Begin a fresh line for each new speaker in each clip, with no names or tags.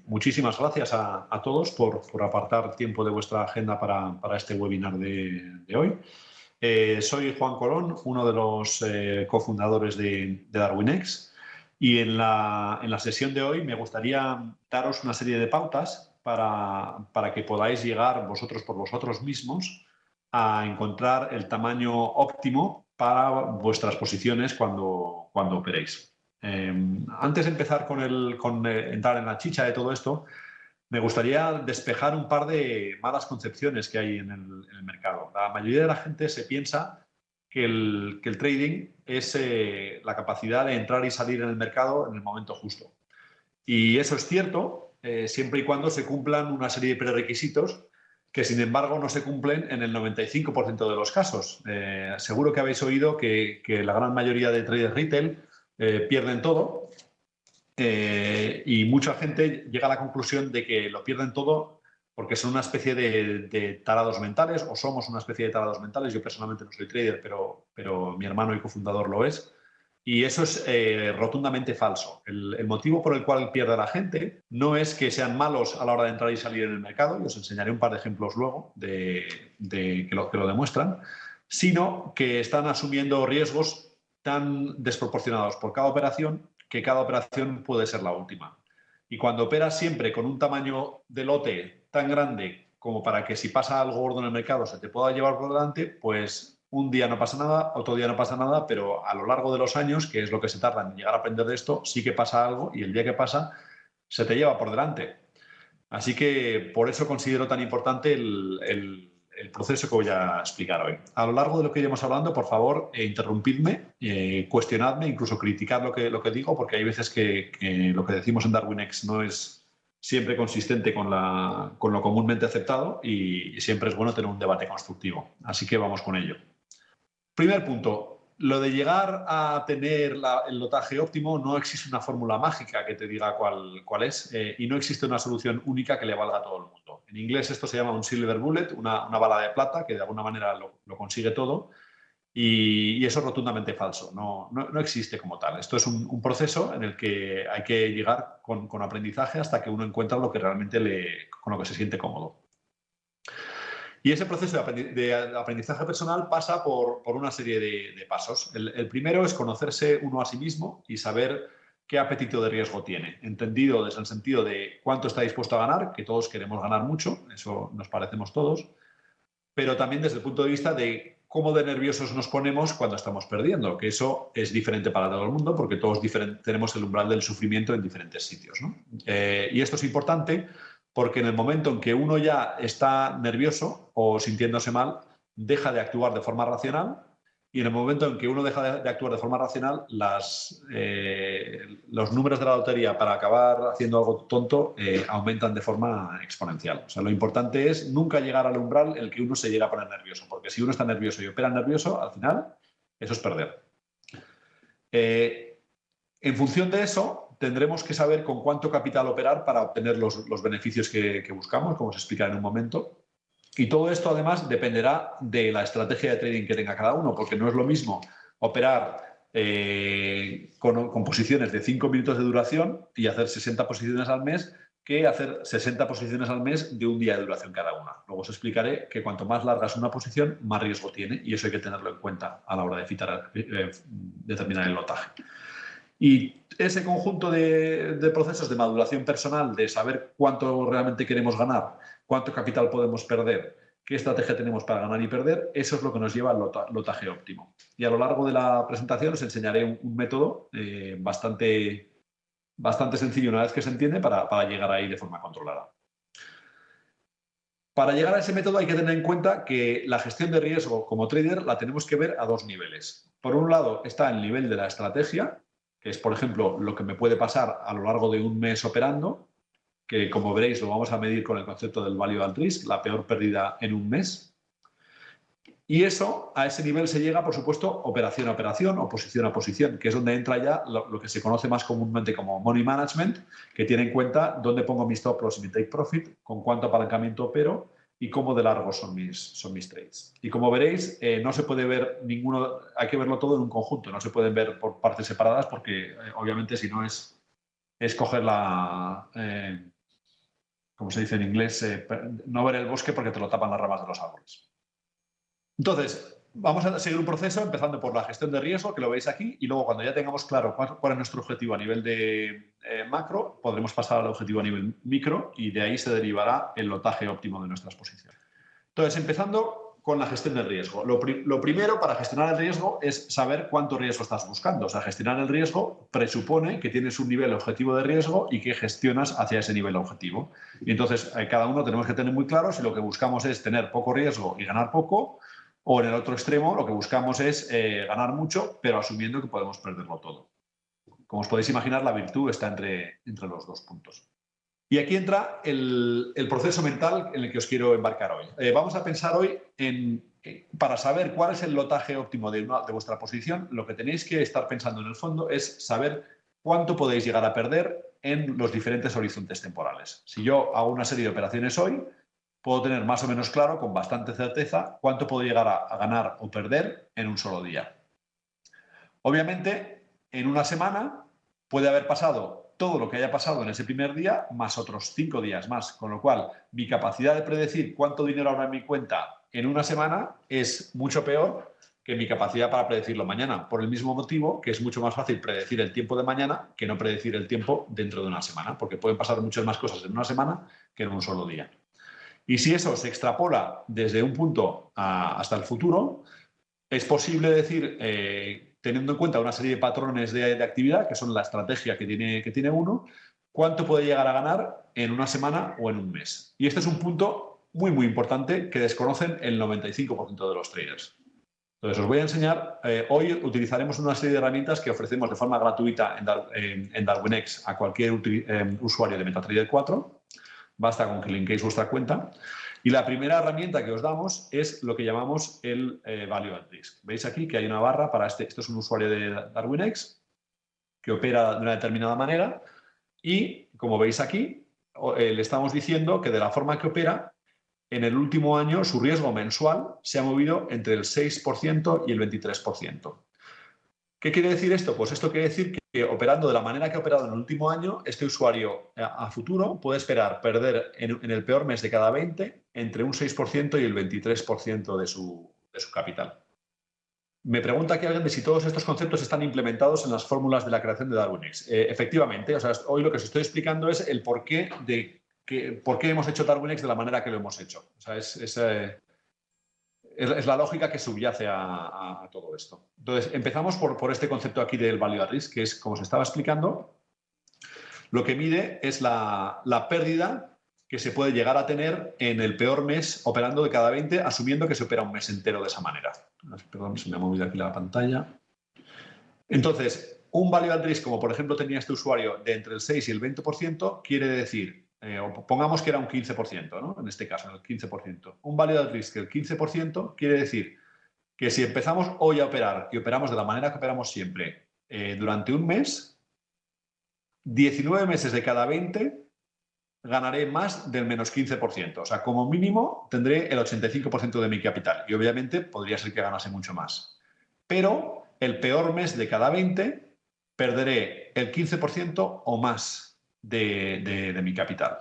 muchísimas gracias a todos por apartar tiempo de vuestra agenda para este webinar de hoy. Soy Juan Colón, uno de los cofundadores de DarwinX, y en la sesión de hoy me gustaría daros una serie de pautas para que podáis llegar vosotros por vosotros mismos a encontrar el tamaño óptimo para vuestras posiciones cuando operéis. Antes de empezar con entrar en la chicha de todo esto, me gustaría despejar un par de malas concepciones que hay en el mercado. La mayoría de la gente se piensa que el trading es la capacidad de entrar y salir en el mercado en el momento justo. Y eso es cierto, siempre y cuando se cumplan una serie de prerequisitos que, sin embargo, no se cumplen en el 95% de los casos. Seguro que habéis oído que la gran mayoría de traders retail pierden todo. Y mucha gente llega a la conclusión de que lo pierden todo porque son una especie de tarados mentales, o somos una especie de tarados mentales. Yo personalmente no soy trader, pero mi hermano y cofundador lo es. Y eso es rotundamente falso. El motivo por el cual pierde la gente no es que sean malos a la hora de entrar y salir en el mercado, y os enseñaré un par de ejemplos luego que lo demuestran, sino que están asumiendo riesgos tan desproporcionados por cada operación que cada operación puede ser la última. Y cuando operas siempre con un tamaño de lote tan grande como para que si pasa algo gordo en el mercado se te pueda llevar por delante, pues un día no pasa nada, otro día no pasa nada, pero a lo largo de los años, que es lo que se tarda en llegar a aprender de esto, sí que pasa algo y el día que pasa se te lleva por delante. Así que por eso considero tan importante el proceso que voy a explicar hoy. A lo largo de lo que iremos hablando, por favor, interrumpidme, cuestionadme, incluso criticad lo que digo, porque hay veces que lo que decimos en DarwinX no es siempre consistente con lo comúnmente aceptado y siempre es bueno tener un debate constructivo. Así que vamos con ello. Primer punto. Lo de llegar a tener el lotaje óptimo, no existe una fórmula mágica que te diga cuál es, y no existe una solución única que le valga a todo el mundo. En inglés esto se llama un silver bullet, una bala de plata que de alguna manera lo consigue todo, y eso es rotundamente falso. No existe como tal. Esto es un proceso en el que hay que llegar con aprendizaje hasta que uno encuentra lo que realmente con lo que se siente cómodo. Y ese proceso de aprendizaje personal pasa por una serie de pasos. El primero es conocerse uno a sí mismo y saber qué apetito de riesgo tiene. Entendido desde el sentido de cuánto está dispuesto a ganar, que todos queremos ganar mucho, eso nos parecemos todos, pero también desde el punto de vista de cómo de nerviosos nos ponemos cuando estamos perdiendo, que eso es diferente para todo el mundo porque todos tenemos el umbral del sufrimiento en diferentes sitios, ¿no? Y esto es importante porque en el momento en que uno ya está nervioso o sintiéndose mal, deja de actuar de forma racional, y en el momento en que uno deja de actuar de forma racional, los números de la lotería para acabar haciendo algo tonto aumentan de forma exponencial. O sea, lo importante es nunca llegar al umbral en el que uno se llega a poner nervioso, porque si uno está nervioso y opera nervioso, al final eso es perder. En función de eso, tendremos que saber con cuánto capital operar para obtener los beneficios que buscamos, como os explicaré en un momento. Y todo esto, además, dependerá de la estrategia de trading que tenga cada uno, porque no es lo mismo operar con posiciones de 5 minutos de duración y hacer 60 posiciones al mes que hacer 60 posiciones al mes de un día de duración cada una. Luego os explicaré que cuanto más larga es una posición, más riesgo tiene, y eso hay que tenerlo en cuenta a la hora de determinar el lotaje. Y ese conjunto de procesos de maduración personal, de saber cuánto realmente queremos ganar, cuánto capital podemos perder, qué estrategia tenemos para ganar y perder, eso es lo que nos lleva al lotaje óptimo. Y a lo largo de la presentación os enseñaré un método bastante sencillo una vez que se entiende para llegar ahí de forma controlada. Para llegar a ese método hay que tener en cuenta que la gestión de riesgo como trader la tenemos que ver a dos niveles. Por un lado está el nivel de la estrategia, que es, por ejemplo, lo que me puede pasar a lo largo de un mes operando, que como veréis lo vamos a medir con el concepto del value at risk, la peor pérdida en un mes. Y eso, a ese nivel se llega, por supuesto, operación a operación o posición a posición, que es donde entra ya lo que se conoce más comúnmente como money management, que tiene en cuenta dónde pongo mis stop loss y mi take profit, con cuánto apalancamiento opero y cómo de largos son mis trades. Y como veréis, no se puede ver ninguno, hay que verlo todo en un conjunto, no se pueden ver por partes separadas porque obviamente si no es coger como se dice en inglés, no ver el bosque porque te lo tapan las ramas de los árboles. Entonces, vamos a seguir un proceso empezando por la gestión de riesgo, que lo veis aquí, y luego cuando ya tengamos claro cuál es nuestro objetivo a nivel de macro, podremos pasar al objetivo a nivel micro y de ahí se derivará el lotaje óptimo de nuestra exposición. Entonces, empezando con la gestión del riesgo. Lo primero para gestionar el riesgo es saber cuánto riesgo estás buscando. O sea, gestionar el riesgo presupone que tienes un nivel objetivo de riesgo y que gestionas hacia ese nivel objetivo. Y entonces, cada uno tenemos que tener muy claro si lo que buscamos es tener poco riesgo y ganar poco, o en el otro extremo lo que buscamos es ganar mucho, pero asumiendo que podemos perderlo todo. Como os podéis imaginar, la virtud está entre los dos puntos. Y aquí entra el proceso mental en el que os quiero embarcar hoy. Vamos a pensar hoy para saber cuál es el lotaje óptimo de vuestra posición, lo que tenéis que estar pensando en el fondo es saber cuánto podéis llegar a perder en los diferentes horizontes temporales. Si yo hago una serie de operaciones hoy, puedo tener más o menos claro, con bastante certeza, cuánto puedo llegar a ganar o perder en un solo día. Obviamente, en una semana puede haber pasado todo lo que haya pasado en ese primer día, más otros 5 días más. Con lo cual, mi capacidad de predecir cuánto dinero habrá en mi cuenta en una semana es mucho peor que mi capacidad para predecirlo mañana. Por el mismo motivo que es mucho más fácil predecir el tiempo de mañana que no predecir el tiempo dentro de una semana, porque pueden pasar muchas más cosas en una semana que en un solo día. Y si eso se extrapola desde un punto hasta el futuro, es posible decir, teniendo en cuenta una serie de patrones de actividad, que son la estrategia que tiene uno, cuánto puede llegar a ganar en una semana o en un mes. Y este es un punto muy, muy importante que desconocen el 95% de los traders. Entonces, os voy a enseñar, hoy utilizaremos una serie de herramientas que ofrecemos de forma gratuita en DarwinX a cualquier usuario de MetaTrader 4. Basta con que linkéis vuestra cuenta. Y la primera herramienta que os damos es lo que llamamos el Value at Risk. Veis aquí que hay una barra para esto es un usuario de DarwinX que opera de una determinada manera y, como veis aquí, le estamos diciendo que de la forma que opera, en el último año su riesgo mensual se ha movido entre el 6% y el 23%. ¿Qué quiere decir esto? Pues esto quiere decir que operando de la manera que ha operado en el último año, este usuario a futuro puede esperar perder en el peor mes de cada 20 entre un 6% y el 23% de su capital. Me pregunta aquí alguien de si todos estos conceptos están implementados en las fórmulas de la creación de DarwinX. Efectivamente, o sea, hoy lo que os estoy explicando es el porqué por qué hemos hecho DarwinX de la manera que lo hemos hecho. O sea, es la lógica que subyace a todo esto. Entonces, empezamos por este concepto aquí del Value at Risk, que es, como se estaba explicando, lo que mide es la pérdida que se puede llegar a tener en el peor mes operando de cada 20, asumiendo que se opera un mes entero de esa manera. Perdón, se me ha movido aquí la pantalla. Entonces, un Value at Risk, como por ejemplo tenía este usuario, de entre el 6 y el 20%, quiere decir... pongamos que era un 15%, ¿no? En este caso, el 15%. Un Value at Risk del 15% quiere decir que si empezamos hoy a operar y operamos de la manera que operamos siempre durante un mes, 19 meses de cada 20 ganaré más del menos 15%. O sea, como mínimo tendré el 85% de mi capital y obviamente podría ser que ganase mucho más. Pero el peor mes de cada 20 perderé el 15% o más de mi capital.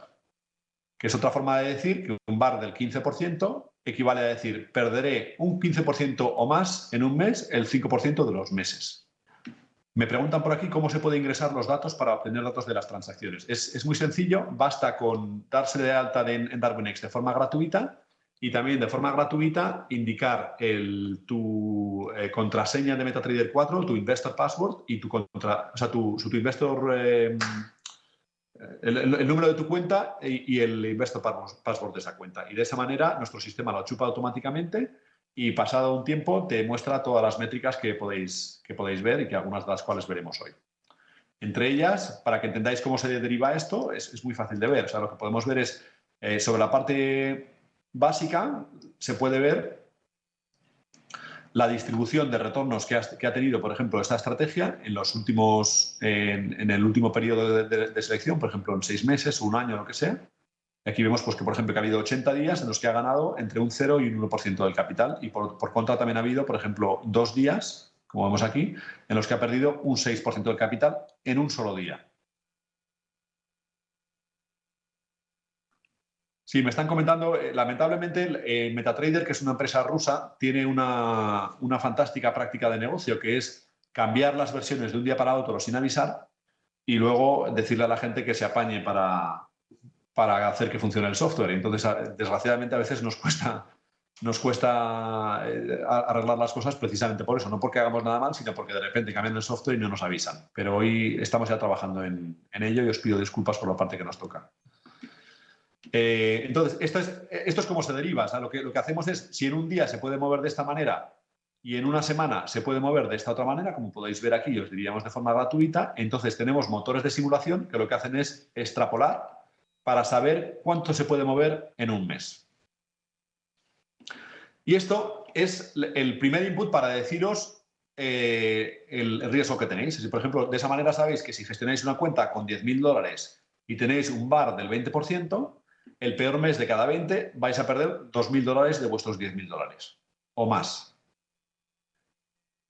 Que es otra forma de decir que un VAR del 15% equivale a decir perderé un 15% o más en un mes el 5% de los meses. Me preguntan por aquí cómo se puede ingresar los datos para obtener datos de las transacciones. Es muy sencillo, basta con darse de alta en DarwinX de forma gratuita y también de forma gratuita indicar tu contraseña de MetaTrader 4, tu investor password y tu investor, el número de tu cuenta y el investor password de esa cuenta. Y de esa manera nuestro sistema lo chupa automáticamente y pasado un tiempo te muestra todas las métricas que podéis ver y que algunas de las cuales veremos hoy. Entre ellas, para que entendáis cómo se deriva esto, es muy fácil de ver. O sea, lo que podemos ver es, sobre la parte básica, se puede ver la distribución de retornos que ha tenido, por ejemplo, esta estrategia en el último periodo de selección, por ejemplo, en 6 meses o un año, lo que sea. Aquí vemos pues, que, por ejemplo, que ha habido 80 días en los que ha ganado entre un 0 y un 1% del capital. Y por contra también ha habido, por ejemplo, 2 días, como vemos aquí, en los que ha perdido un 6% del capital en un solo día. Sí, me están comentando, lamentablemente, MetaTrader, que es una empresa rusa, tiene una fantástica práctica de negocio, que es cambiar las versiones de un día para otro sin avisar y luego decirle a la gente que se apañe para hacer que funcione el software. Entonces, desgraciadamente, a veces nos cuesta arreglar las cosas precisamente por eso, no porque hagamos nada mal, sino porque de repente cambian el software y no nos avisan. Pero hoy estamos ya trabajando en ello y os pido disculpas por la parte que nos toca. Entonces, esto es como se deriva. O sea, lo que hacemos es, si en un día se puede mover de esta manera y en una semana se puede mover de esta otra manera, como podéis ver aquí, os diríamos de forma gratuita, entonces tenemos motores de simulación que lo que hacen es extrapolar para saber cuánto se puede mover en un mes. Y esto es el primer input para deciros el riesgo que tenéis. Si, por ejemplo, de esa manera sabéis que si gestionáis una cuenta con 10.000 dólares y tenéis un VaR del 20%, el peor mes de cada 20 vais a perder 2.000 dólares de vuestros 10.000 dólares o más.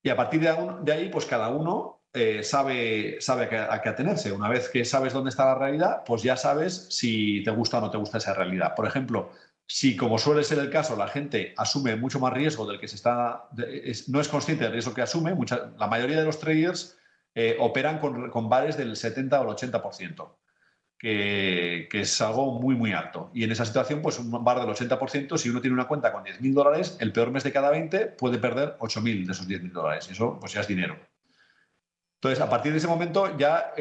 Y a partir de ahí, pues cada uno sabe a qué atenerse. Una vez que sabes dónde está la realidad, pues ya sabes si te gusta o no te gusta esa realidad. Por ejemplo, si, como suele ser el caso, la gente asume mucho más riesgo del que no es consciente del riesgo que asume, la mayoría de los traders operan con VaRes del 70 o el 80%. Que es algo muy, muy alto. Y en esa situación, pues un VaR del 80%, si uno tiene una cuenta con 10.000 dólares, el peor mes de cada 20 puede perder 8.000 de esos 10.000 dólares. Y eso, pues ya es dinero. Entonces, a partir de ese momento ya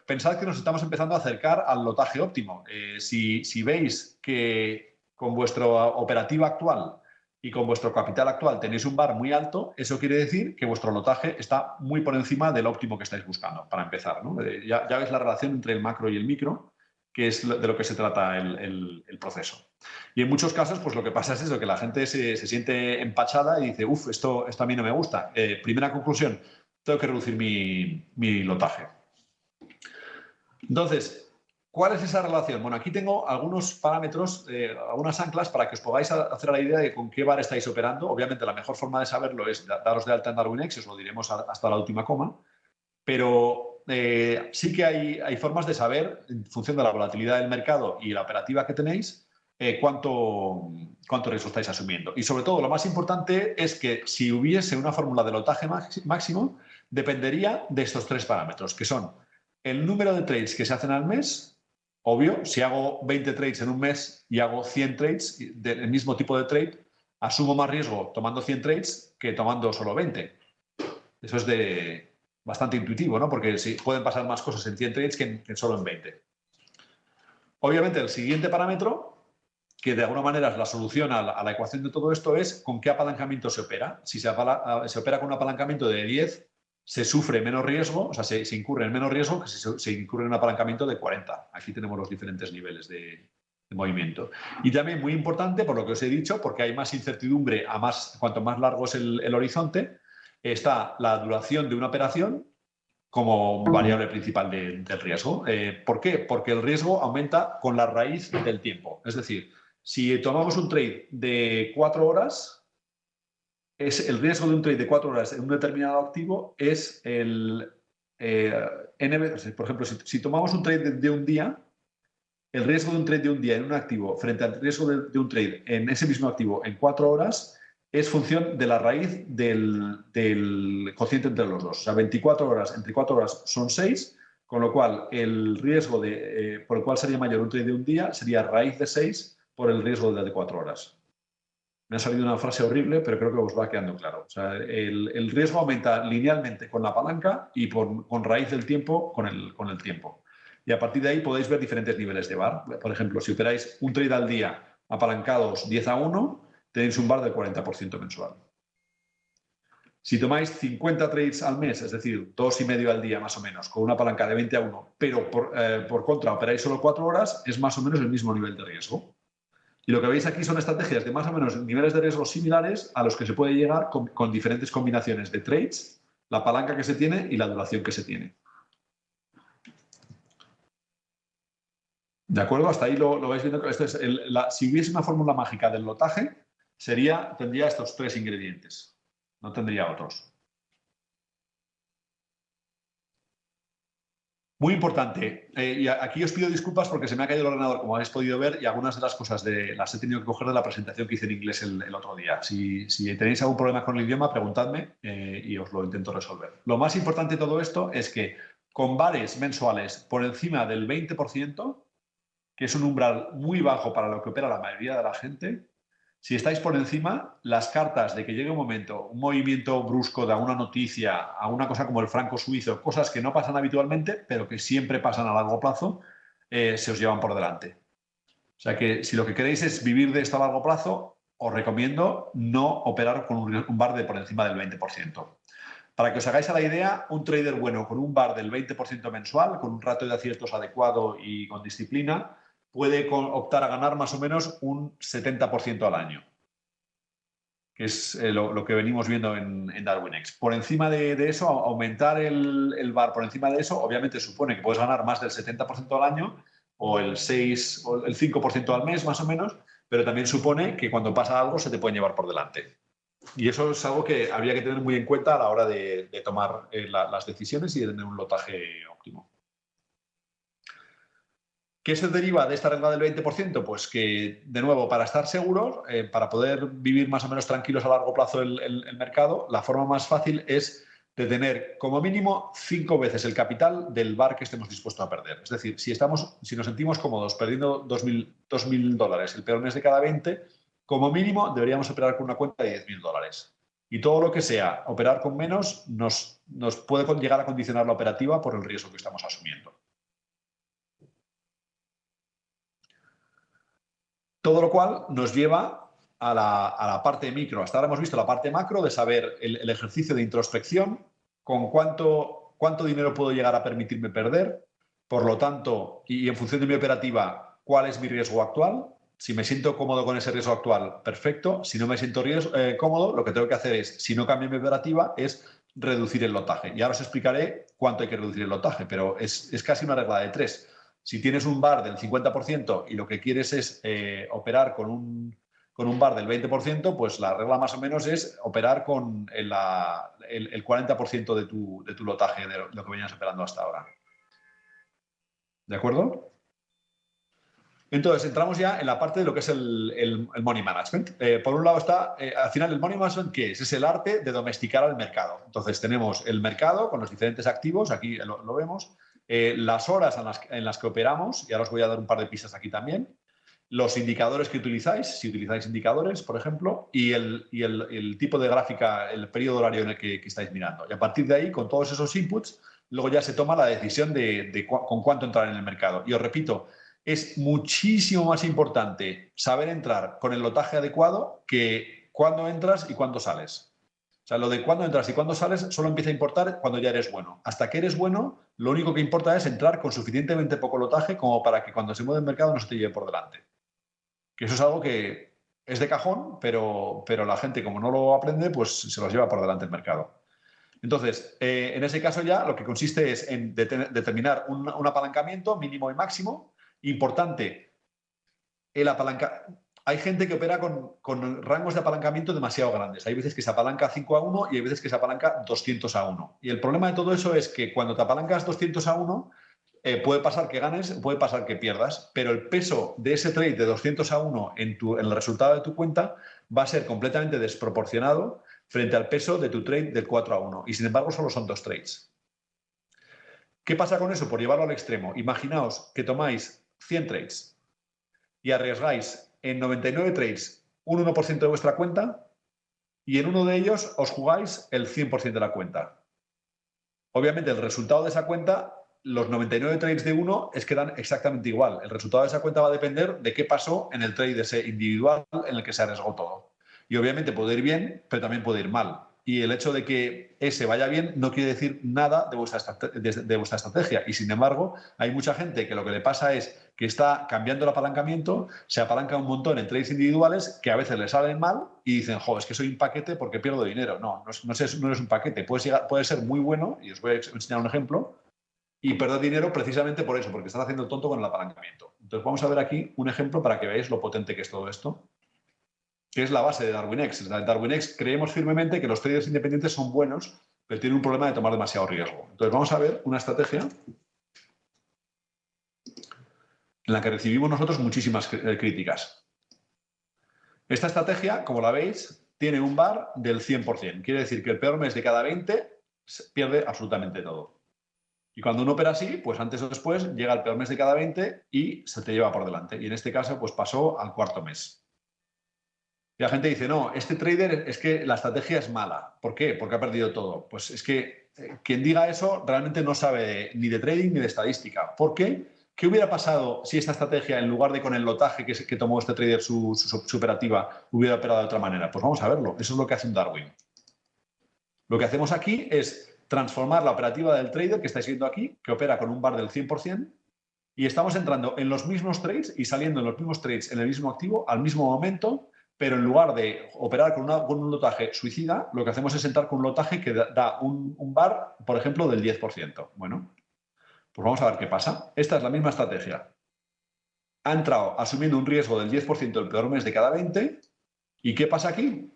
pensad que nos estamos empezando a acercar al lotaje óptimo. Si veis que con vuestra operativa actual y con vuestro capital actual tenéis un VaR muy alto, eso quiere decir que vuestro lotaje está muy por encima del óptimo que estáis buscando, para empezar, ¿no? Ya veis la relación entre el macro y el micro, que es de lo que se trata el proceso. Y en muchos casos, pues lo que pasa es eso, que la gente se siente empachada y dice, uff, esto a mí no me gusta. Primera conclusión, tengo que reducir mi lotaje. Entonces, ¿cuál es esa relación? Bueno, aquí tengo algunos parámetros, algunas anclas para que os podáis hacer la idea de con qué VaR estáis operando. Obviamente, la mejor forma de saberlo es daros de alta en DarwinX, os lo diremos hasta la última coma, pero sí que hay formas de saber, en función de la volatilidad del mercado y la operativa que tenéis, cuánto riesgo estáis asumiendo. Y sobre todo, lo más importante es que si hubiese una fórmula de lotaje máximo, dependería de estos tres parámetros, que son el número de trades que se hacen al mes. Obvio, si hago 20 trades en un mes y hago 100 trades del mismo tipo de trade, asumo más riesgo tomando 100 trades que tomando solo 20. Eso es bastante intuitivo, ¿no? Porque sí, pueden pasar más cosas en 100 trades que solo en 20. Obviamente, el siguiente parámetro, que de alguna manera es la solución a la ecuación de todo esto, es con qué apalancamiento se opera. Si se opera con un apalancamiento de 10, se sufre menos riesgo, o sea, se incurre en menos riesgo que si se incurre en un apalancamiento de 40. Aquí tenemos los diferentes niveles de movimiento. Y también muy importante, por lo que os he dicho, porque hay más incertidumbre cuanto más largo es el horizonte, está la duración de una operación como variable principal del riesgo. ¿Por qué? Porque el riesgo aumenta con la raíz del tiempo. Es decir, si tomamos un trade de 4 horas, el riesgo de un trade de 4 horas en un determinado activo es el NB. Por ejemplo, si tomamos un trade de un día, el riesgo de un trade de un día en un activo frente al riesgo de un trade en ese mismo activo en 4 horas es función de la raíz del cociente entre los dos. O sea, 24 horas entre 4 horas son 6, con lo cual el riesgo por el cual sería mayor un trade de un día sería raíz de 6 por el riesgo de 4 horas. Me ha salido una frase horrible, pero creo que os va quedando claro. O sea, el riesgo aumenta linealmente con la palanca y con raíz del tiempo con el tiempo. Y a partir de ahí podéis ver diferentes niveles de VaR. Por ejemplo, si operáis un trade al día apalancados 10-1, tenéis un VaR del 40% mensual. Si tomáis 50 trades al mes, es decir, 2,5 al día más o menos, con una palanca de 20-1, pero por contra operáis solo 4 horas, es más o menos el mismo nivel de riesgo. Y lo que veis aquí son estrategias de más o menos niveles de riesgo similares a los que se puede llegar con diferentes combinaciones de trades, la palanca que se tiene y la duración que se tiene. ¿De acuerdo? Hasta ahí lo vais viendo. Si hubiese una fórmula mágica del lotaje, tendría estos tres ingredientes. No tendría otros. Muy importante. Y aquí os pido disculpas porque se me ha caído el ordenador, como habéis podido ver, y algunas de las cosas las he tenido que coger de la presentación que hice en inglés el otro día. Si tenéis algún problema con el idioma, preguntadme y os lo intento resolver. Lo más importante de todo esto es que con bares mensuales por encima del 20%, que es un umbral muy bajo para lo que opera la mayoría de la gente, si estáis por encima, las cartas de que llegue un momento, un movimiento brusco de alguna noticia, a una cosa como el franco suizo, cosas que no pasan habitualmente, pero que siempre pasan a largo plazo, se os llevan por delante. O sea que si lo que queréis es vivir de esto a largo plazo, os recomiendo no operar con un bar de por encima del 20%. Para que os hagáis a la idea, un trader bueno con un bar del 20% mensual, con un ratio de aciertos adecuado y con disciplina, puede optar a ganar más o menos un 70% al año, que es lo que venimos viendo en DarwinX. Por encima de eso, aumentar el bar por encima de eso, obviamente supone que puedes ganar más del 70% al año o el 6 o el 5% al mes más o menos, pero también supone que cuando pasa algo se te pueden llevar por delante. Y eso es algo que habría que tener muy en cuenta a la hora de tomar las decisiones y de tener un lotaje óptimo. ¿Qué se deriva de esta regla del 20%? Pues que, de nuevo, para estar seguros, para poder vivir más o menos tranquilos a largo plazo el mercado, la forma más fácil es de tener como mínimo 5 veces el capital del bar que estemos dispuestos a perder. Es decir, si nos sentimos cómodos perdiendo $2.000 el peor mes de cada 20, como mínimo deberíamos operar con una cuenta de $10.000. Y todo lo que sea operar con menos nos puede llegar a condicionar la operativa por el riesgo que estamos asumiendo. Todo lo cual nos lleva a la parte micro. Hasta ahora hemos visto la parte macro de saber el ejercicio de introspección, con cuánto dinero puedo llegar a permitirme perder, por lo tanto, y en función de mi operativa, cuál es mi riesgo actual. Si me siento cómodo con ese riesgo actual, perfecto. Si no me siento cómodo, lo que tengo que hacer es, si no cambio mi operativa, es reducir el lotaje. Y ahora os explicaré cuánto hay que reducir el lotaje, pero es casi una regla de 3. Si tienes un bar del 50% y lo que quieres es operar con un bar del 20%, pues la regla más o menos es operar con el 40% de tu lotaje de lo que venías operando hasta ahora. ¿De acuerdo? Entonces, entramos ya en la parte de lo que es el money management. Por un lado está, al final, el money management, ¿qué es? Es el arte de domesticar al mercado. Entonces, tenemos el mercado con los diferentes activos, aquí lo vemos, las horas en las que operamos, y ahora os voy a dar un par de pistas aquí también, los indicadores que utilizáis, si utilizáis indicadores, por ejemplo, y el tipo de gráfica, el periodo horario en el que estáis mirando. Y a partir de ahí, con todos esos inputs, luego ya se toma la decisión de con cuánto entrar en el mercado. Y os repito, es muchísimo más importante saber entrar con el lotaje adecuado que cuándo entras y cuándo sales. O sea, lo de cuándo entras y cuándo sales solo empieza a importar cuando ya eres bueno. Hasta que eres bueno, lo único que importa es entrar con suficientemente poco lotaje como para que cuando se mueve el mercado no se te lleve por delante. Que eso es algo que es de cajón, pero la gente, como no lo aprende, pues se los lleva por delante el mercado. Entonces, en ese caso ya lo que consiste es en determinar un apalancamiento mínimo y máximo. Importante, hay gente que opera con rangos de apalancamiento demasiado grandes. Hay veces que se apalanca 5-1 y hay veces que se apalanca 200-1. Y el problema de todo eso es que cuando te apalancas 200-1, puede pasar que ganes, puede pasar que pierdas, pero el peso de ese trade de 200-1 en el resultado de tu cuenta va a ser completamente desproporcionado frente al peso de tu trade del 4-1. Y sin embargo, solo son 2 trades. ¿Qué pasa con eso? Por llevarlo al extremo. Imaginaos que tomáis 100 trades y arriesgáis en 99 trades un 1% de vuestra cuenta y en uno de ellos os jugáis el 100% de la cuenta. Obviamente, el resultado de esa cuenta, los 99 trades de uno es que dan exactamente igual. El resultado de esa cuenta va a depender de qué pasó en el trade ese individual en el que se arriesgó todo. Y obviamente puede ir bien, pero también puede ir mal. Y el hecho de que ese vaya bien no quiere decir nada de vuestra estrategia. Y sin embargo, hay mucha gente que lo que le pasa es que está cambiando el apalancamiento, se apalanca un montón en trades individuales que a veces le salen mal y dicen, jo, es que soy un paquete porque pierdo dinero. No eres un paquete. Puede ser muy bueno, y os voy a enseñar un ejemplo, y perder dinero precisamente por eso, porque estás haciendo el tonto con el apalancamiento. Entonces vamos a ver aquí un ejemplo para que veáis lo potente que es todo esto, que es la base de DarwinX. En DarwinX creemos firmemente que los traders independientes son buenos, pero tienen un problema de tomar demasiado riesgo. Entonces vamos a ver una estrategia en la que recibimos nosotros muchísimas críticas. Esta estrategia, como la veis, tiene un VAR del 100%. Quiere decir que el peor mes de cada 20 pierde absolutamente todo. Y cuando uno opera así, pues antes o después llega el peor mes de cada 20 y se te lleva por delante. Y en este caso, pues pasó al cuarto mes. Y la gente dice, no, este trader es que la estrategia es mala. ¿Por qué? Porque ha perdido todo. Pues es que quien diga eso realmente no sabe ni de trading ni de estadística. ¿Por qué? ¿Qué hubiera pasado si esta estrategia, en lugar de con el lotaje que tomó este trader su operativa, hubiera operado de otra manera? Pues vamos a verlo. Eso es lo que hace un Darwin. Lo que hacemos aquí es transformar la operativa del trader que estáis viendo aquí, que opera con un VAR del 100%, y estamos entrando en los mismos trades y saliendo en los mismos trades en el mismo activo al mismo momento, pero en lugar de operar con un lotaje suicida, lo que hacemos es entrar con un lotaje que da un VAR, por ejemplo, del 10%. Bueno, pues vamos a ver qué pasa. Esta es la misma estrategia. Ha entrado asumiendo un riesgo del 10% el peor mes de cada 20. ¿Y qué pasa aquí?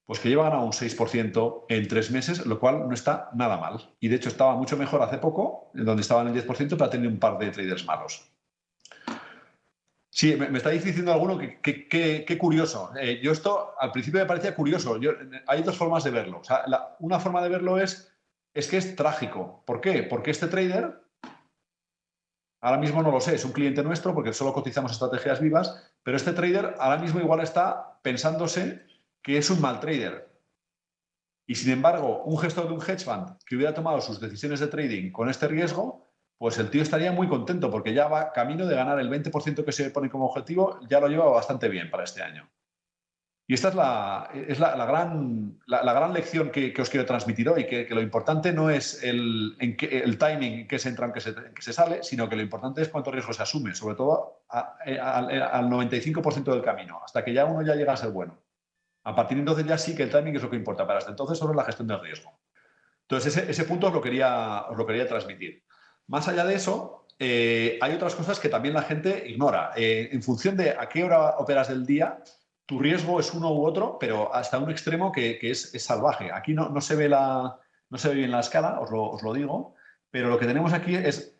Pues que lleva ganado un 6% en 3 meses, lo cual no está nada mal. Y de hecho estaba mucho mejor hace poco, donde estaba en el 10%, pero ha tenido un par de traders malos. Sí, me estáis diciendo alguno que qué curioso. Yo esto al principio me parecía curioso. Hay dos formas de verlo. O sea, una forma de verlo es que es trágico. ¿Por qué? Porque este trader, ahora mismo no lo sé, es un cliente nuestro porque solo cotizamos estrategias vivas, pero este trader ahora mismo igual está pensándose que es un mal trader. Y sin embargo, un gestor de un hedge fund que hubiera tomado sus decisiones de trading con este riesgo, pues el tío estaría muy contento porque ya va camino de ganar el 20% que se pone como objetivo, ya lo lleva bastante bien para este año. Y esta es la gran lección que os quiero transmitir hoy, que lo importante no es el timing en que se entra, en que se sale, sino que lo importante es cuánto riesgo se asume, sobre todo al 95% del camino, hasta que ya uno ya llega a ser bueno. A partir de entonces ya sí que el timing es lo que importa, pero hasta entonces solo es la gestión del riesgo. Entonces ese punto os lo quería transmitir. Más allá de eso, hay otras cosas que también la gente ignora. En función de a qué hora operas del día, tu riesgo es uno u otro, pero hasta un extremo que es salvaje. Aquí no se ve bien la escala, os lo digo, pero lo que tenemos aquí es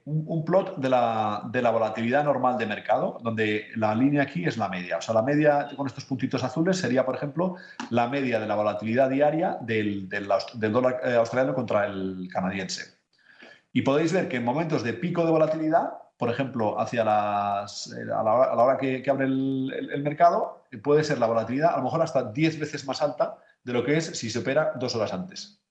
un plot de la volatilidad normal de mercado, donde la línea aquí es la media. O sea, la media con estos puntitos azules sería, por ejemplo, la media de la volatilidad diaria del dólar australiano contra el canadiense. Y podéis ver que en momentos de pico de volatilidad, por ejemplo, a la hora que abre el mercado, puede ser la volatilidad a lo mejor hasta 10 veces más alta de lo que es si se opera 2 horas antes.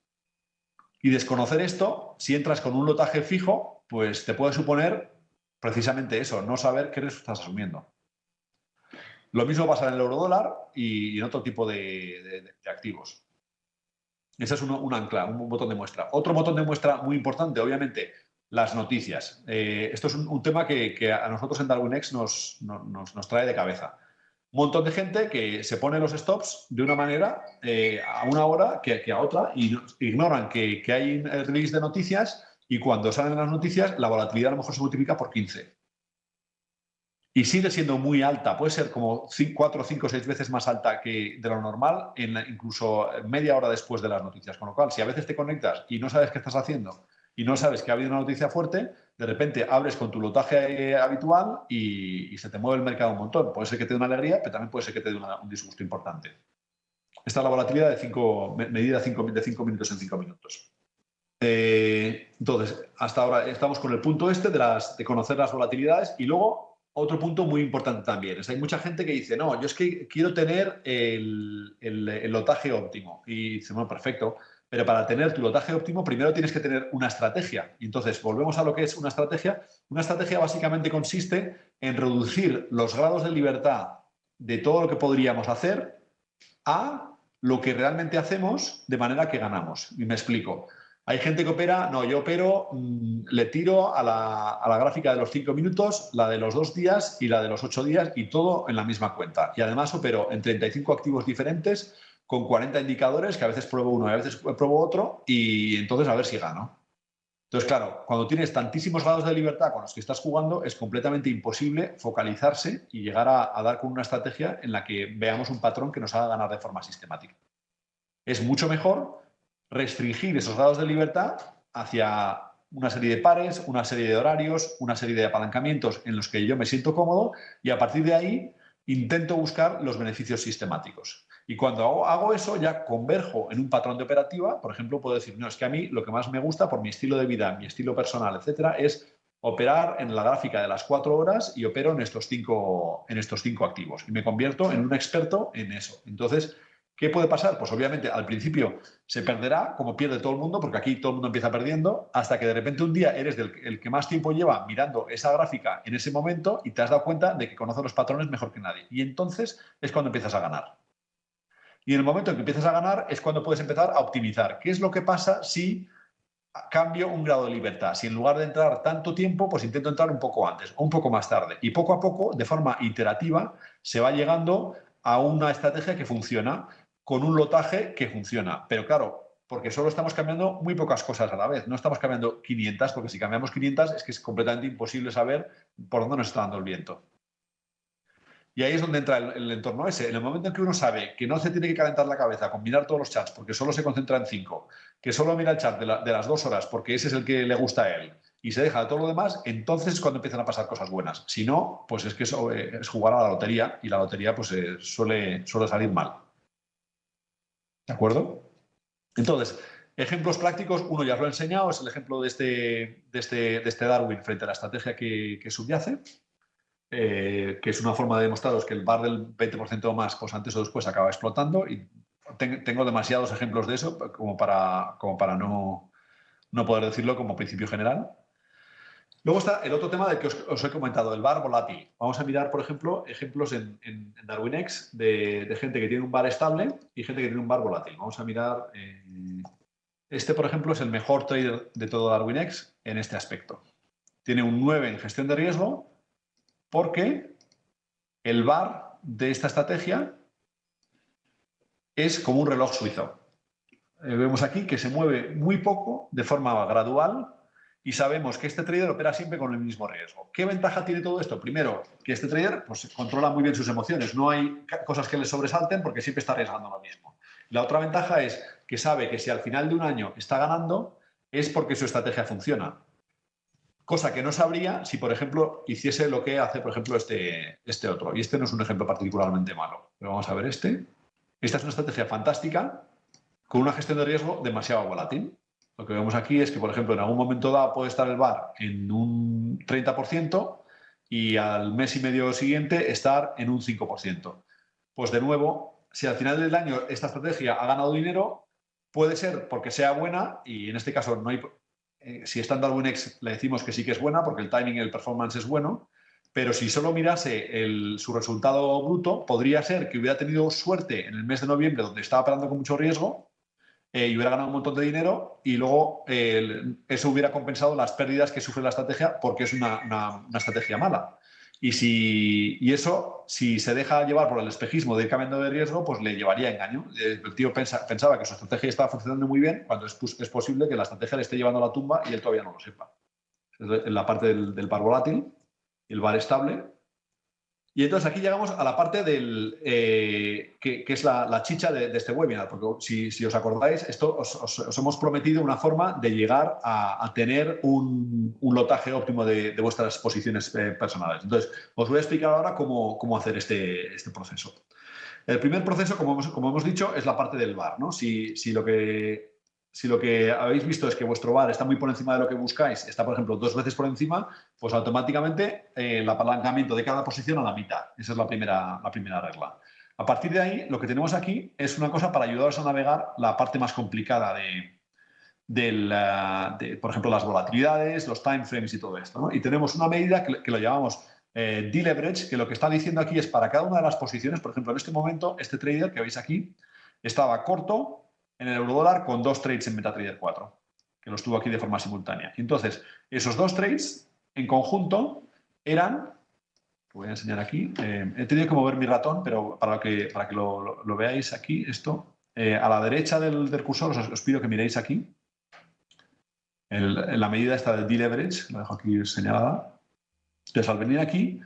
Y desconocer esto, si entras con un lotaje fijo, pues te puede suponer precisamente eso, no saber qué riesgo estás asumiendo. Lo mismo pasa en el eurodólar y en otro tipo de activos. Ese es un ancla, un botón de muestra. Otro botón de muestra muy importante, obviamente, las noticias. Esto es un tema que a nosotros en DarwinX nos trae de cabeza. Un montón de gente que se pone los stops de una manera a una hora que a otra y ignoran que hay un release de noticias y cuando salen las noticias la volatilidad a lo mejor se multiplica por 15. Y sigue siendo muy alta, puede ser como 4, 5, 6 veces más alta que de lo normal, incluso media hora después de las noticias. Con lo cual, si a veces te conectas y no sabes qué estás haciendo y no sabes que ha habido una noticia fuerte, de repente abres con tu lotaje habitual y se te mueve el mercado un montón. Puede ser que te dé una alegría, pero también puede ser que te dé un disgusto importante. Esta es la volatilidad medida de 5 minutos en 5 minutos. Entonces, hasta ahora estamos con el punto de conocer las volatilidades y luego otro punto muy importante también. Hay mucha gente que dice, no, yo es que quiero tener el lotaje óptimo. Y dice, bueno, perfecto, pero para tener tu lotaje óptimo primero tienes que tener una estrategia. Y entonces, volvemos a lo que es una estrategia. Una estrategia básicamente consiste en reducir los grados de libertad de todo lo que podríamos hacer a lo que realmente hacemos de manera que ganamos. Y me explico. Hay gente que opera, no, yo opero, le tiro a la gráfica de los 5 minutos, la de los 2 días y la de los 8 días y todo en la misma cuenta. Y además opero en 35 activos diferentes con 40 indicadores que a veces pruebo uno y a veces pruebo otro y entonces a ver si gano. Entonces, claro, cuando tienes tantísimos grados de libertad con los que estás jugando, es completamente imposible focalizarse y llegar a dar con una estrategia en la que veamos un patrón que nos haga ganar de forma sistemática. Es mucho mejor restringir esos grados de libertad hacia una serie de pares, una serie de horarios, una serie de apalancamientos en los que yo me siento cómodo y a partir de ahí intento buscar los beneficios sistemáticos. Y cuando hago eso, ya converjo en un patrón de operativa. Por ejemplo, puedo decir, no, es que a mí lo que más me gusta por mi estilo de vida, mi estilo personal, etcétera, es operar en la gráfica de las 4 horas y opero en estos cinco activos. Y me convierto en un experto en eso. Entonces, ¿qué puede pasar? Pues obviamente al principio se perderá, como pierde todo el mundo, porque aquí todo el mundo empieza perdiendo, hasta que de repente un día eres el que más tiempo lleva mirando esa gráfica en ese momento y te has dado cuenta de que conoces los patrones mejor que nadie. Y entonces es cuando empiezas a ganar. Y en el momento en que empiezas a ganar es cuando puedes empezar a optimizar. ¿Qué es lo que pasa si cambio un grado de libertad? Si en lugar de entrar tanto tiempo, pues intento entrar un poco antes o un poco más tarde. Y poco a poco, de forma iterativa, se va llegando a una estrategia que funciona, con un lotaje que funciona. Pero claro, porque solo estamos cambiando muy pocas cosas a la vez. No estamos cambiando 500, porque si cambiamos 500 es que es completamente imposible saber por dónde nos está dando el viento. Y ahí es donde entra el entorno ese. En el momento en que uno sabe que no se tiene que calentar la cabeza con mirar todos los chats porque solo se concentra en 5, que solo mira el chat de las 2 horas porque ese es el que le gusta a él y se deja de todo lo demás, entonces es cuando empiezan a pasar cosas buenas. Si no, pues es que eso es jugar a la lotería y la lotería pues suele salir mal. ¿De acuerdo? Entonces, ejemplos prácticos, uno ya os lo he enseñado, es el ejemplo de este Darwin frente a la estrategia que subyace. Que es una forma de demostraros que el bar del 20% o más, pues antes o después acaba explotando y tengo demasiados ejemplos de eso como para no poder decirlo como principio general. Luego está el otro tema del que os he comentado, el bar volátil. Vamos a mirar, por ejemplo, ejemplos en DarwinX de gente que tiene un bar estable y gente que tiene un bar volátil. Vamos a mirar, este por ejemplo es el mejor trader de todo DarwinX en este aspecto. Tiene un 9 en gestión de riesgo, porque el VAR de esta estrategia es como un reloj suizo. Vemos aquí que se mueve muy poco, de forma gradual, y sabemos que este trader opera siempre con el mismo riesgo. ¿Qué ventaja tiene todo esto? Primero, que este trader pues, controla muy bien sus emociones. No hay cosas que le sobresalten porque siempre está arriesgando lo mismo. La otra ventaja es que sabe que si al final de un año está ganando, es porque su estrategia funciona. Cosa que no sabría si, por ejemplo, hiciese lo que hace, por ejemplo, este otro. Y este no es un ejemplo particularmente malo. Pero vamos a ver este. Esta es una estrategia fantástica con una gestión de riesgo demasiado volátil. Lo que vemos aquí es que, por ejemplo, en algún momento dado puede estar el VAR en un 30% y al mes y medio siguiente estar en un 5%. Pues de nuevo, si al final del año esta estrategia ha ganado dinero, puede ser porque sea buena y en este caso no hay... si está en DarwinX le decimos que sí que es buena porque el timing y el performance es bueno, pero si solo mirase su resultado bruto, podría ser que hubiera tenido suerte en el mes de noviembre donde estaba operando con mucho riesgo y hubiera ganado un montón de dinero y luego eso hubiera compensado las pérdidas que sufre la estrategia porque es una estrategia mala. Y eso, si se deja llevar por el espejismo de ir cambiando de riesgo, pues le llevaría a engaño. El tío pensaba que su estrategia estaba funcionando muy bien cuando es posible que la estrategia le esté llevando a la tumba y él todavía no lo sepa. En la parte del bar volátil, el bar estable. Y entonces aquí llegamos a la parte que es la chicha de este webinar, porque si os acordáis, esto os hemos prometido una forma de llegar a tener un lotaje óptimo de vuestras posiciones personales. Entonces, os voy a explicar ahora cómo hacer este proceso. El primer proceso, como hemos dicho, es la parte del VAR, ¿no? Si lo que habéis visto es que vuestro VAR está muy por encima de lo que buscáis, está, por ejemplo, 2 veces por encima, pues automáticamente el apalancamiento de cada posición a la mitad. Esa es la primera regla. A partir de ahí, lo que tenemos aquí es una cosa para ayudaros a navegar la parte más complicada por ejemplo, las volatilidades, los timeframes y todo esto, ¿no? Y tenemos una medida que lo llamamos deleverage, que lo que está diciendo aquí es para cada una de las posiciones, por ejemplo, en este momento, este trader que veis aquí estaba corto en el eurodólar con 2 trades en MetaTrader 4, que los tuvo aquí de forma simultánea. Entonces, esos 2 trades en conjunto eran, lo voy a enseñar aquí, he tenido que mover mi ratón, pero para que lo veáis aquí, esto, a la derecha del cursor os pido que miréis aquí, la medida esta del deleverage, la dejo aquí señalada. Entonces, al venir aquí,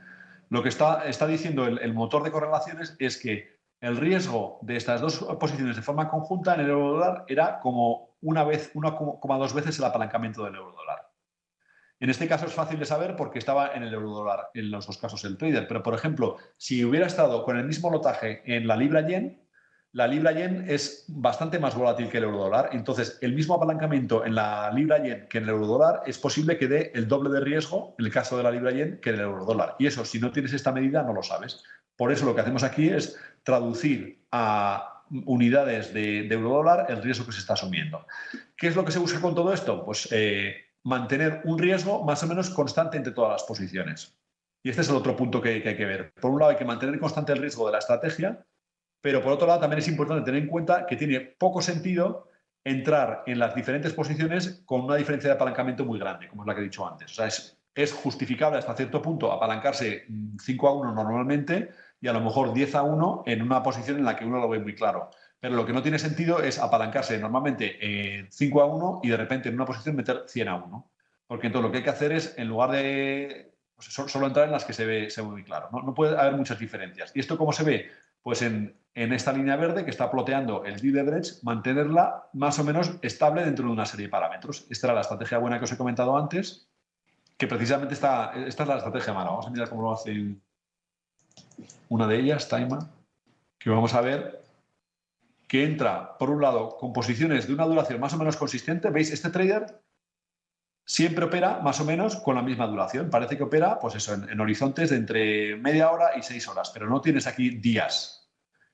lo que está diciendo el motor de correlaciones es que el riesgo de estas 2 posiciones de forma conjunta en el eurodólar era como 1,2 veces el apalancamiento del eurodólar. En este caso es fácil de saber porque estaba en el eurodólar en los dos casos el trader. Pero, por ejemplo, si hubiera estado con el mismo lotaje en la libra-yen, la libra-yen es bastante más volátil que el eurodólar. Entonces, el mismo apalancamiento en la libra-yen que en el eurodólar es posible que dé el doble de riesgo en el caso de la libra-yen que en el eurodólar. Y eso, si no tienes esta medida, no lo sabes. Por eso lo que hacemos aquí es traducir a unidades de eurodólar el riesgo que se está asumiendo. ¿Qué es lo que se busca con todo esto? Pues mantener un riesgo más o menos constante entre todas las posiciones. Y este es el otro punto que hay que ver. Por un lado, hay que mantener constante el riesgo de la estrategia, pero por otro lado también es importante tener en cuenta que tiene poco sentido entrar en las diferentes posiciones con una diferencia de apalancamiento muy grande, como es la que he dicho antes. O sea, es justificable hasta cierto punto apalancarse 5-1 normalmente y a lo mejor 10-1 en una posición en la que uno lo ve muy claro. Pero lo que no tiene sentido es apalancarse normalmente 5-1 y de repente en una posición meter 100-1. Porque entonces lo que hay que hacer es, en lugar de pues, solo entrar en las que se ve muy claro. No puede haber muchas diferencias. ¿Y esto cómo se ve? Pues en esta línea verde que está ploteando el D-Leverage, mantenerla más o menos estable dentro de una serie de parámetros. Esta era la estrategia buena que os he comentado antes, que precisamente esta es la estrategia mala. Vamos a mirar cómo lo hace una de ellas, Taima, que vamos a ver que entra, por un lado, con posiciones de una duración más o menos consistente. ¿Veis? Este trader siempre opera más o menos con la misma duración. Parece que opera, pues eso, en horizontes de entre media hora y 6 horas, pero no tienes aquí días.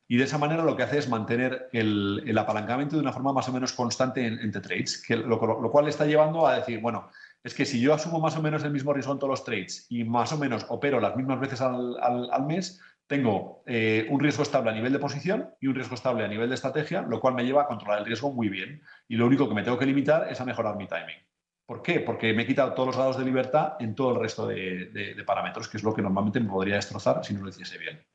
Y de esa manera lo que hace es mantener el apalancamiento de una forma más o menos constante entre trades, lo cual está llevando a decir, bueno, es que si yo asumo más o menos el mismo riesgo en todos los trades y más o menos opero las mismas veces al mes, tengo un riesgo estable a nivel de posición y un riesgo estable a nivel de estrategia, lo cual me lleva a controlar el riesgo muy bien. Y lo único que me tengo que limitar es a mejorar mi timing. ¿Por qué? Porque me he quitado todos los grados de libertad en todo el resto de parámetros, que es lo que normalmente me podría destrozar si no lo hiciese bien.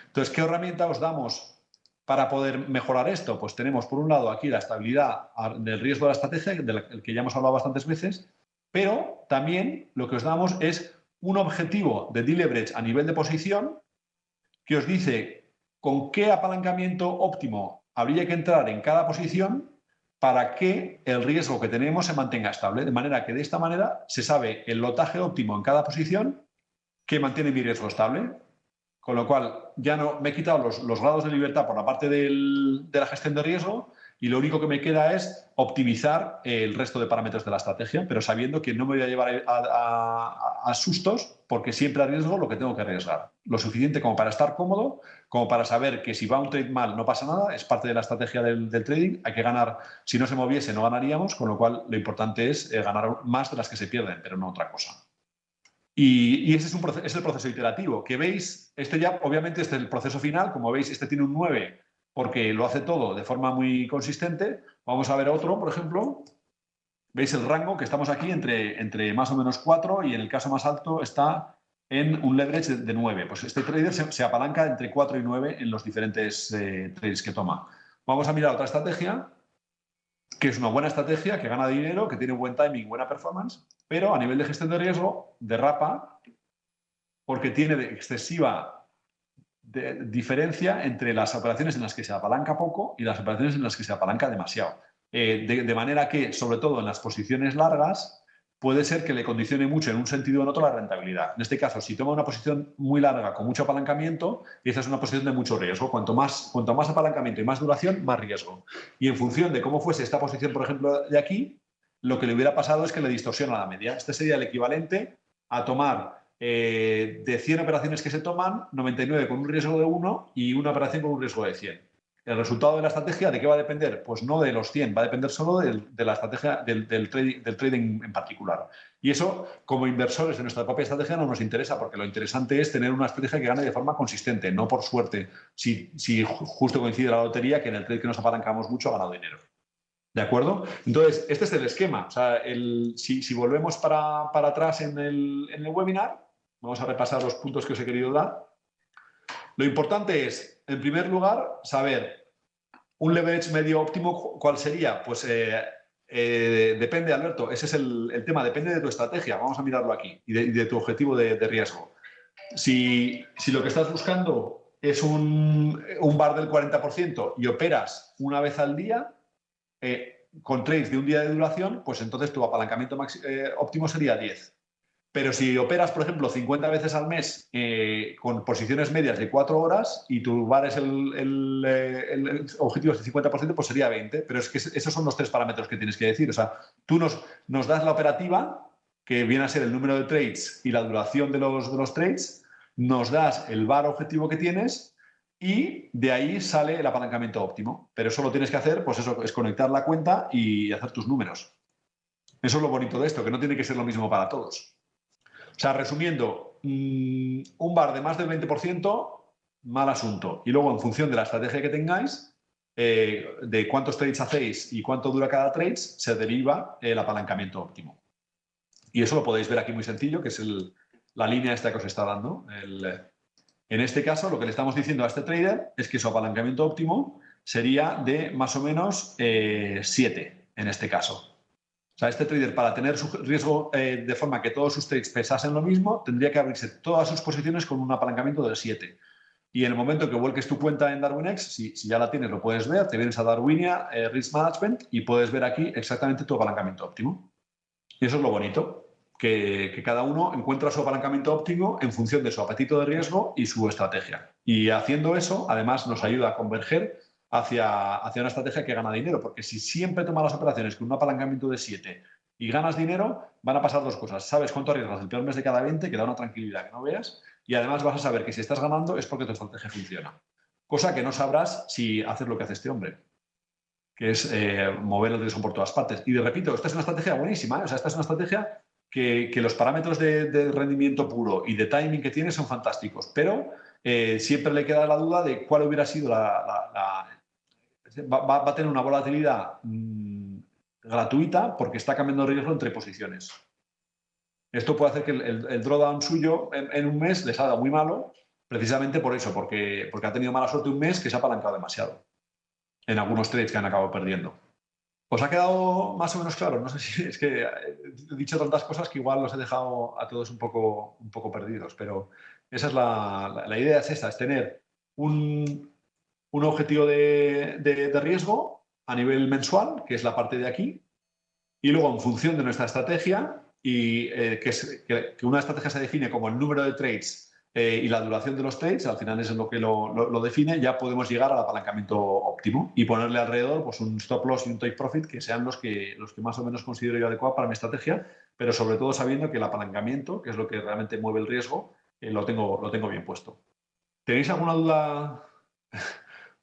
Entonces, ¿qué herramienta os damos para poder mejorar esto? Pues tenemos, por un lado, aquí la estabilidad del riesgo de la estrategia, del que ya hemos hablado bastantes veces, pero también lo que os damos es un objetivo de deleverage a nivel de posición que os dice con qué apalancamiento óptimo habría que entrar en cada posición para que el riesgo que tenemos se mantenga estable. De manera que de esta manera se sabe el lotaje óptimo en cada posición que mantiene mi riesgo estable. Con lo cual, ya no me he quitado los grados de libertad por la parte de la gestión de riesgo y lo único que me queda es optimizar el resto de parámetros de la estrategia, pero sabiendo que no me voy a llevar a sustos porque siempre arriesgo lo que tengo que arriesgar. Lo suficiente como para estar cómodo, como para saber que si va un trade mal no pasa nada, es parte de la estrategia del trading, hay que ganar. Si no se moviese no ganaríamos, con lo cual lo importante es ganar más de las que se pierden, pero no otra cosa. Y ese es el proceso iterativo. Que veis, este ya, obviamente, este es el proceso final. Como veis, este tiene un 9 porque lo hace todo de forma muy consistente. Vamos a ver otro, por ejemplo. Veis el rango que estamos aquí entre más o menos 4 y en el caso más alto está en un leverage de 9. Pues este trader se apalanca entre 4 y 9 en los diferentes trades que toma. Vamos a mirar otra estrategia, que es una buena estrategia, que gana dinero, que tiene buen timing, buena performance, pero a nivel de gestión de riesgo derrapa porque tiene excesiva diferencia entre las operaciones en las que se apalanca poco y las operaciones en las que se apalanca demasiado. De manera que, sobre todo en las posiciones largas, puede ser que le condicione mucho en un sentido o en otro la rentabilidad. En este caso, si toma una posición muy larga con mucho apalancamiento, esa es una posición de mucho riesgo. Cuanto más apalancamiento y más duración, más riesgo. Y en función de cómo fuese esta posición, por ejemplo, de aquí, lo que le hubiera pasado es que le distorsiona la media. Este sería el equivalente a tomar de 100 operaciones que se toman, 99 con un riesgo de 1 y una operación con un riesgo de 100. El resultado de la estrategia, ¿de qué va a depender? Pues no de los 100, va a depender solo de la estrategia del trading en particular. Y eso, como inversores de nuestra propia estrategia, no nos interesa, porque lo interesante es tener una estrategia que gane de forma consistente, no por suerte, si justo coincide la lotería, que en el trade que nos apalancamos mucho ha ganado dinero. ¿De acuerdo? Entonces, este es el esquema. O sea, si volvemos para atrás en el webinar, vamos a repasar los puntos que os he querido dar. Lo importante es, en primer lugar, saber un leverage medio óptimo, ¿cuál sería? Pues depende, Alberto, ese es el tema, depende de tu estrategia. Vamos a mirarlo aquí y de tu objetivo de riesgo. Si lo que estás buscando es un bar del 40% y operas una vez al día, con trades de un día de duración, pues entonces tu apalancamiento óptimo sería 10. Pero si operas, por ejemplo, 50 veces al mes con posiciones medias de 4 horas y tu VAR es el objetivo es el 50%, pues sería 20. Pero es que esos son los 3 parámetros que tienes que decir. O sea, tú nos das la operativa, que viene a ser el número de trades y la duración de los trades, nos das el VAR objetivo que tienes y de ahí sale el apalancamiento óptimo. Pero eso lo tienes que hacer, pues eso, es conectar la cuenta y hacer tus números. Eso es lo bonito de esto, que no tiene que ser lo mismo para todos. O sea, resumiendo, un VAR de más del 20%, mal asunto. Y luego, en función de la estrategia que tengáis, de cuántos trades hacéis y cuánto dura cada trade, se deriva el apalancamiento óptimo. Y eso lo podéis ver aquí muy sencillo, que es la línea esta que os está dando. En este caso, lo que le estamos diciendo a este trader es que su apalancamiento óptimo sería de más o menos 7, en este caso. O sea, este trader, para tener su riesgo de forma que todos sus trades pesasen lo mismo, tendría que abrirse todas sus posiciones con un apalancamiento del 7. Y en el momento que vuelques tu cuenta en DarwinX, si ya la tienes, lo puedes ver, te vienes a Darwinia, Risk Management, y puedes ver aquí exactamente tu apalancamiento óptimo. Y eso es lo bonito, que cada uno encuentra su apalancamiento óptimo en función de su apetito de riesgo y su estrategia. Y haciendo eso, además, nos ayuda a converger hacia una estrategia que gana dinero, porque si siempre tomas las operaciones con un apalancamiento de 7 y ganas dinero, van a pasar 2 cosas. Sabes cuánto arriesgas el peor mes de cada 20, que da una tranquilidad que no veas, y además vas a saber que si estás ganando es porque tu estrategia funciona. Cosa que no sabrás si haces lo que hace este hombre, que es mover el riesgo por todas partes. Y repito, esta es una estrategia buenísima, ¿eh? O sea, esta es una estrategia que los parámetros de rendimiento puro y de timing que tiene son fantásticos, pero siempre le queda la duda de cuál hubiera sido va a tener una volatilidad gratuita porque está cambiando el riesgo entre posiciones. Esto puede hacer que el drawdown suyo en un mes le salga muy malo, precisamente por eso, porque ha tenido mala suerte un mes que se ha apalancado demasiado en algunos trades que han acabado perdiendo. ¿Os ha quedado más o menos claro? No sé si es que he dicho tantas cosas que igual los he dejado a todos un poco perdidos, pero esa es la idea, es esta, es tener un objetivo de riesgo a nivel mensual, que es la parte de aquí, y luego en función de nuestra estrategia, y que una estrategia se define como el número de trades y la duración de los trades, al final es lo que lo define, ya podemos llegar al apalancamiento óptimo y ponerle alrededor pues, un stop loss y un take profit que sean los que más o menos considero yo adecuados para mi estrategia, pero sobre todo sabiendo que el apalancamiento, que es lo que realmente mueve el riesgo, lo tengo bien puesto. ¿Tenéis alguna duda?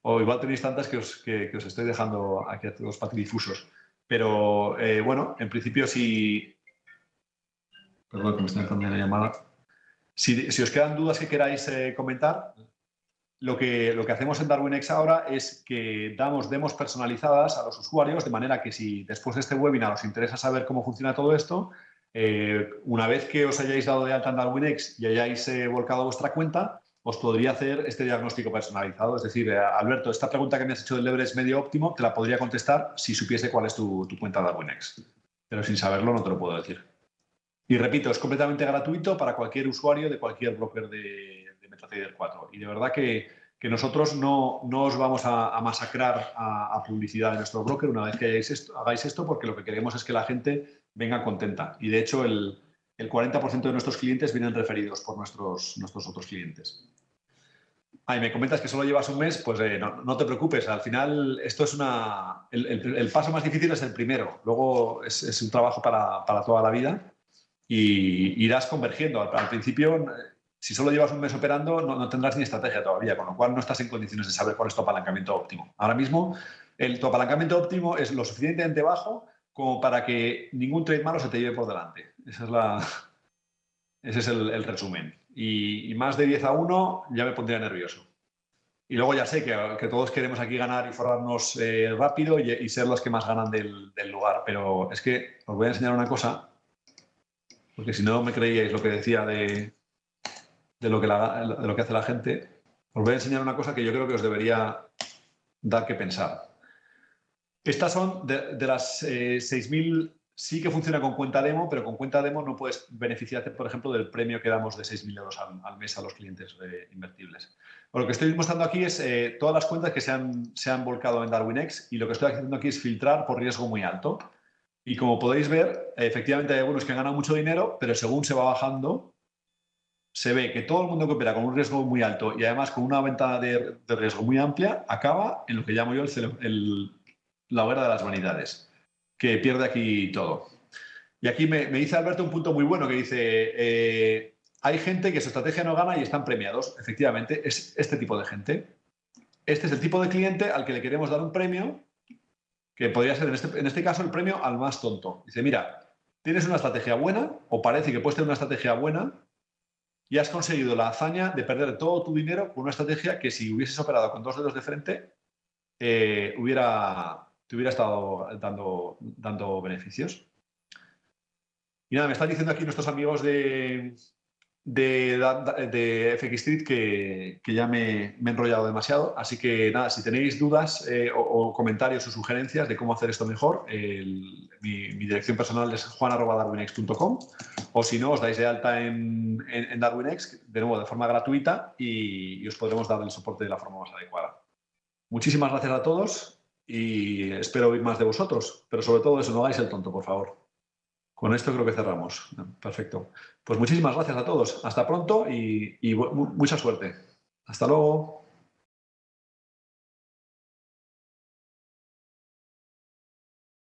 O igual tenéis tantas que os estoy dejando aquí a todos patidifusos. Pero bueno, en principio si... Perdón, que me está entrando la llamada. Si os quedan dudas que queráis comentar, lo que hacemos en DarwinX ahora es que damos demos personalizadas a los usuarios, de manera que si después de este webinar os interesa saber cómo funciona todo esto, una vez que os hayáis dado de alta en DarwinX y hayáis volcado vuestra cuenta, os podría hacer este diagnóstico personalizado. Es decir, Alberto, esta pregunta que me has hecho del leverage medio óptimo te la podría contestar si supiese cuál es tu cuenta de DarwinX. Pero sin saberlo no te lo puedo decir. Y repito, es completamente gratuito para cualquier usuario de cualquier broker de MetaTrader 4. Y de verdad que nosotros no os vamos a masacrar a publicidad de nuestro broker una vez que hagáis esto, porque lo que queremos es que la gente venga contenta. Y de hecho, el 40% de nuestros clientes vienen referidos por nuestros otros clientes. Y me comentas que solo llevas un mes, pues no te preocupes. Al final, esto es el paso más difícil es el primero. Luego es un trabajo para toda la vida. Y irás convergiendo. Al principio, si solo llevas un mes operando, no tendrás ni estrategia todavía, con lo cual no estás en condiciones de saber cuál es tu apalancamiento óptimo. Ahora mismo, tu apalancamiento óptimo es lo suficientemente bajo como para que ningún trade malo se te lleve por delante. Ese es el resumen. Y más de 10-1 ya me pondría nervioso. Y luego ya sé que todos queremos aquí ganar y forrarnos rápido y ser los que más ganan del lugar. Pero es que os voy a enseñar una cosa, porque si no me creíais lo que decía de lo que hace la gente. Os voy a enseñar una cosa que yo creo que os debería dar que pensar. Estas son de las 6.000 sí que funciona con cuenta demo, pero con cuenta demo no puedes beneficiarte, por ejemplo, del premio que damos de 6.000 euros al mes a los clientes invertibles. Lo que estoy mostrando aquí es todas las cuentas que se han volcado en DarwinX, y lo que estoy haciendo aquí es filtrar por riesgo muy alto. Y como podéis ver, efectivamente hay algunos que han ganado mucho dinero, pero según se va bajando, se ve que todo el mundo que opera con un riesgo muy alto y además con una ventana de riesgo muy amplia, acaba en lo que llamo yo la hoguera de las vanidades, que pierde aquí todo. Y aquí me dice Alberto un punto muy bueno que dice, hay gente que su estrategia no gana y están premiados. Efectivamente, es este tipo de gente. Este es el tipo de cliente al que le queremos dar un premio, que podría ser en este caso el premio al más tonto. Dice, mira, tienes una estrategia buena, o parece que puedes tener una estrategia buena, y has conseguido la hazaña de perder todo tu dinero con una estrategia que, si hubieses operado con 2 dedos de frente, te hubiera estado dando beneficios. Y nada, me están diciendo aquí nuestros amigos de FX Street que ya me he enrollado demasiado. Así que nada, si tenéis dudas o comentarios o sugerencias de cómo hacer esto mejor, mi dirección personal es juan@darwinex.com, o si no, os dais de alta en DarwinX, de nuevo, de forma gratuita, y os podremos dar el soporte de la forma más adecuada. Muchísimas gracias a todos y espero oír más de vosotros, pero sobre todo eso, no hagáis el tonto, por favor. Con esto creo que cerramos. Perfecto. Pues muchísimas gracias a todos. Hasta pronto y mucha suerte. Hasta luego.